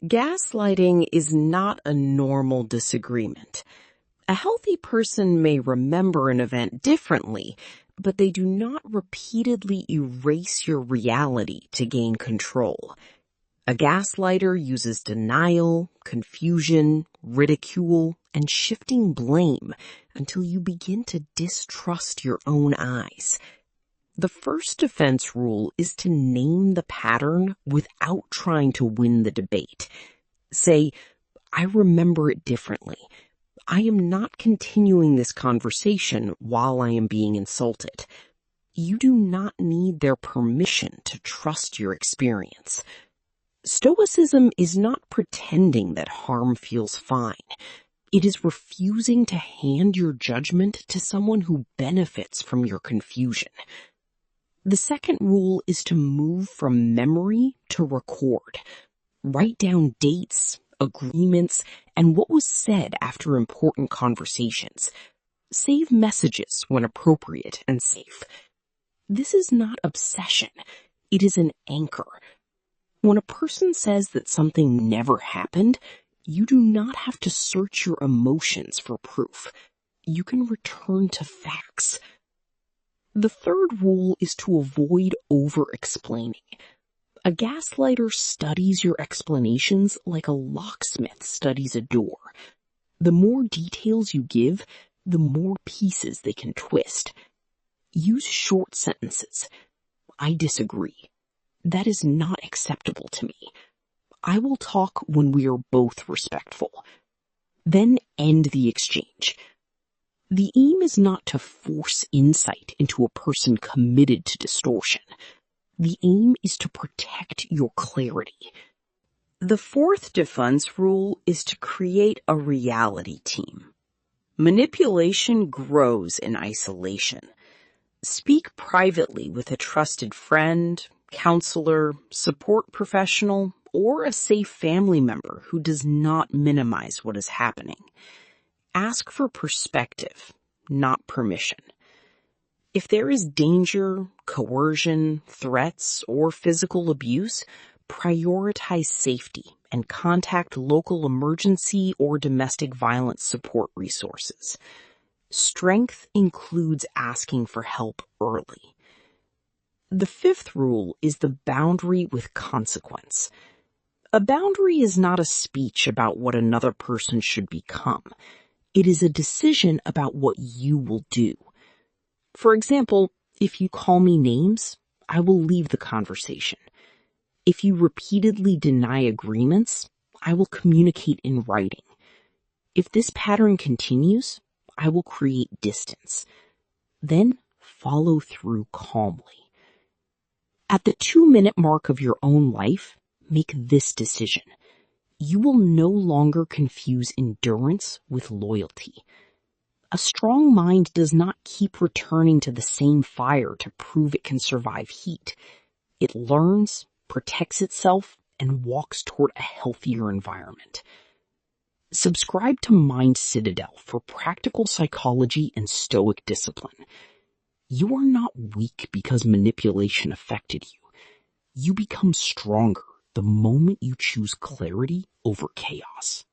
Gaslighting is not a normal disagreement. A healthy person may remember an event differently, but they do not repeatedly erase your reality to gain control. A gaslighter uses denial, confusion, ridicule, and shifting blame until you begin to distrust your own eyes. The first defense rule is to name the pattern without trying to win the debate. Say, I remember it differently. I am not continuing this conversation while I am being insulted. You do not need their permission to trust your experience. Stoicism is not pretending that harm feels fine. It is refusing to hand your judgment to someone who benefits from your confusion. The second rule is to move from memory to record. Write down dates, agreements, and what was said after important conversations. Save messages when appropriate and safe. This is not obsession. It is an anchor. When a person says that something never happened, you do not have to search your emotions for proof. You can return to facts. The third rule is to avoid over-explaining. A gaslighter studies your explanations like a locksmith studies a door. The more details you give, the more pieces they can twist. Use short sentences. I disagree. That is not acceptable to me. I will talk when we are both respectful. Then end the exchange. The aim is not to force insight into a person committed to distortion. The aim is to protect your clarity. The fourth defense rule is to create a reality team. Manipulation grows in isolation. Speak privately with a trusted friend, counselor, support professional, or a safe family member who does not minimize what is happening. Ask for perspective, not permission. If there is danger, coercion, threats, or physical abuse, prioritize safety and contact local emergency or domestic violence support resources. Strength includes asking for help early. The fifth rule is the boundary with consequence. A boundary is not a speech about what another person should become. It is a decision about what you will do. For example, if you call me names, I will leave the conversation. If you repeatedly deny agreements, I will communicate in writing. If this pattern continues, I will create distance. Then follow through calmly. At the 2-minute mark of your own life, make this decision. You will no longer confuse endurance with loyalty. A strong mind does not keep returning to the same fire to prove it can survive heat. It learns, protects itself, and walks toward a healthier environment. Subscribe to Mind Citadel for practical psychology and Stoic discipline. You are not weak because manipulation affected you. You become stronger the moment you choose clarity over chaos.